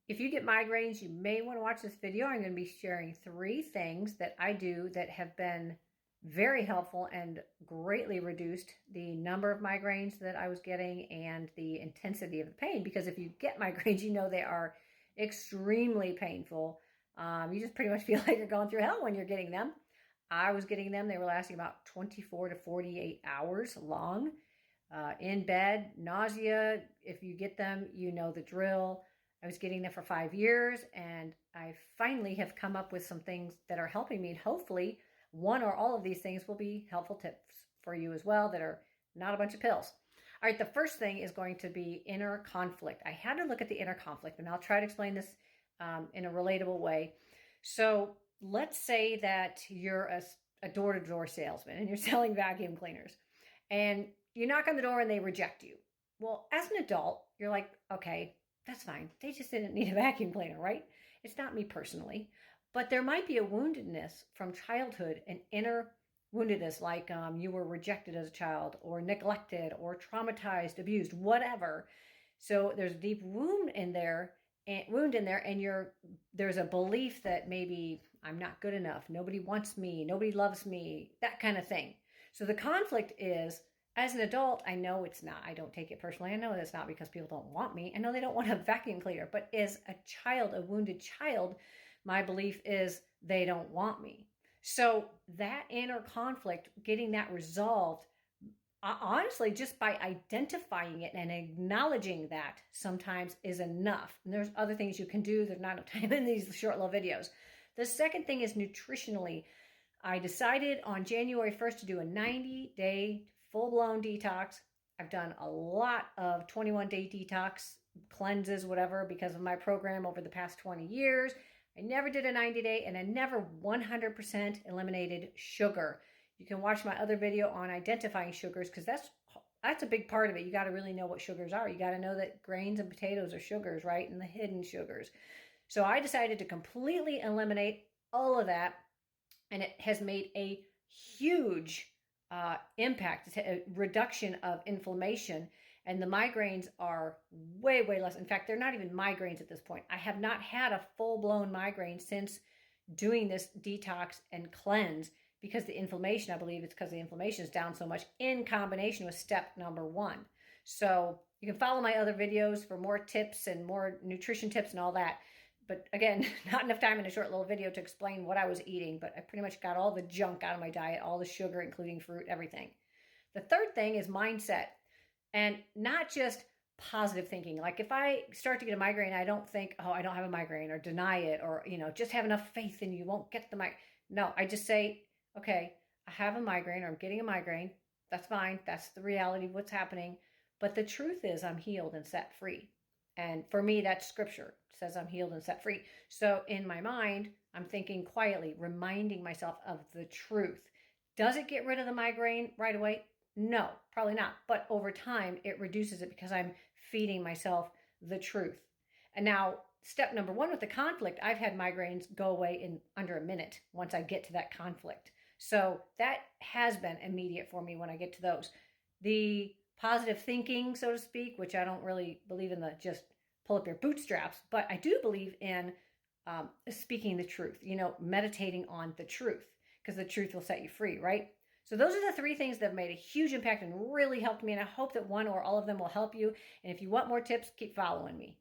If you get migraines, you may want to watch this video. I'm going to be sharing 3 things that I do that have been very helpful and greatly reduced the number of migraines that I was getting and the intensity of the pain. Because if you get migraines, you know they are extremely painful. You just pretty much feel like you're going through hell when you're getting them. I was getting them. They were lasting about 24 to 48 hours long. In bed, nausea. If you get them, you know the drill. I was getting them for 5 years, and I finally have come up with some things that are helping me. And hopefully, one or all of these things will be helpful tips for you as well that are not a bunch of pills. All right, the first thing is going to be inner conflict. I had to look at the inner conflict, and I'll try to explain this in a relatable way. So let's say that you're a door-to-door salesman and you're selling vacuum cleaners, and you knock on the door and they reject you. Well, as an adult, you're like, okay, that's fine. They just didn't need a vacuum cleaner, right? It's not me personally. But there might be a woundedness from childhood, an inner woundedness, like you were rejected as a child or neglected or traumatized, abused, whatever. So there's a deep wound in there, and there's a belief that maybe I'm not good enough. Nobody wants me. Nobody loves me, that kind of thing. So the conflict is, as an adult, I know it's not. I don't take it personally. I know that's not because people don't want me. I know they don't want a vacuum cleaner. But as a child, a wounded child, my belief is they don't want me. So that inner conflict, getting that resolved, honestly, just by identifying it and acknowledging that sometimes is enough. And there's other things you can do. There's not enough time in these short little videos. The second thing is nutritionally. I decided on January 1st to do a 90-day full-blown detox. I've done a lot of 21-day detox cleanses, whatever, because of my program over the past 20 years. I never did a 90-day, and I never 100% eliminated sugar. You can watch my other video on identifying sugars, because that's a big part of it. You got to really know what sugars are. You got to know that grains and potatoes are sugars, right? And the hidden sugars. So I decided to completely eliminate all of that, and it has made a huge impact, a reduction of inflammation, and the migraines are way, way less. In fact, they're not even migraines at this point. I have not had a full-blown migraine since doing this detox and cleanse, because the inflammation, I believe it's because the inflammation is down so much in combination with step number 1. So you can follow my other videos for more tips and more nutrition tips and all that. But again, not enough time in a short little video to explain what I was eating, but I pretty much got all the junk out of my diet, all the sugar, including fruit, everything. The third thing is mindset, and not just positive thinking. Like if I start to get a migraine, I don't think, oh, I don't have a migraine, or deny it, or, just have enough faith and you won't get the migraine. No, I just say, okay, I have a migraine, or I'm getting a migraine. That's fine. That's the reality of what's happening. But the truth is I'm healed and set free. And for me, that's scripture. It says I'm healed and set free. So in my mind, I'm thinking quietly, reminding myself of the truth. Does it get rid of the migraine right away? No, probably not. But over time, it reduces it because I'm feeding myself the truth. And now, step number 1 with the conflict, I've had migraines go away in under a minute once I get to that conflict. So that has been immediate for me when I get to those. The positive thinking, so to speak, which I don't really believe in the just pull up your bootstraps, but I do believe in speaking the truth, meditating on the truth, because the truth will set you free, right? So those are the 3 things that have made a huge impact and really helped me, and I hope that one or all of them will help you. And if you want more tips, keep following me.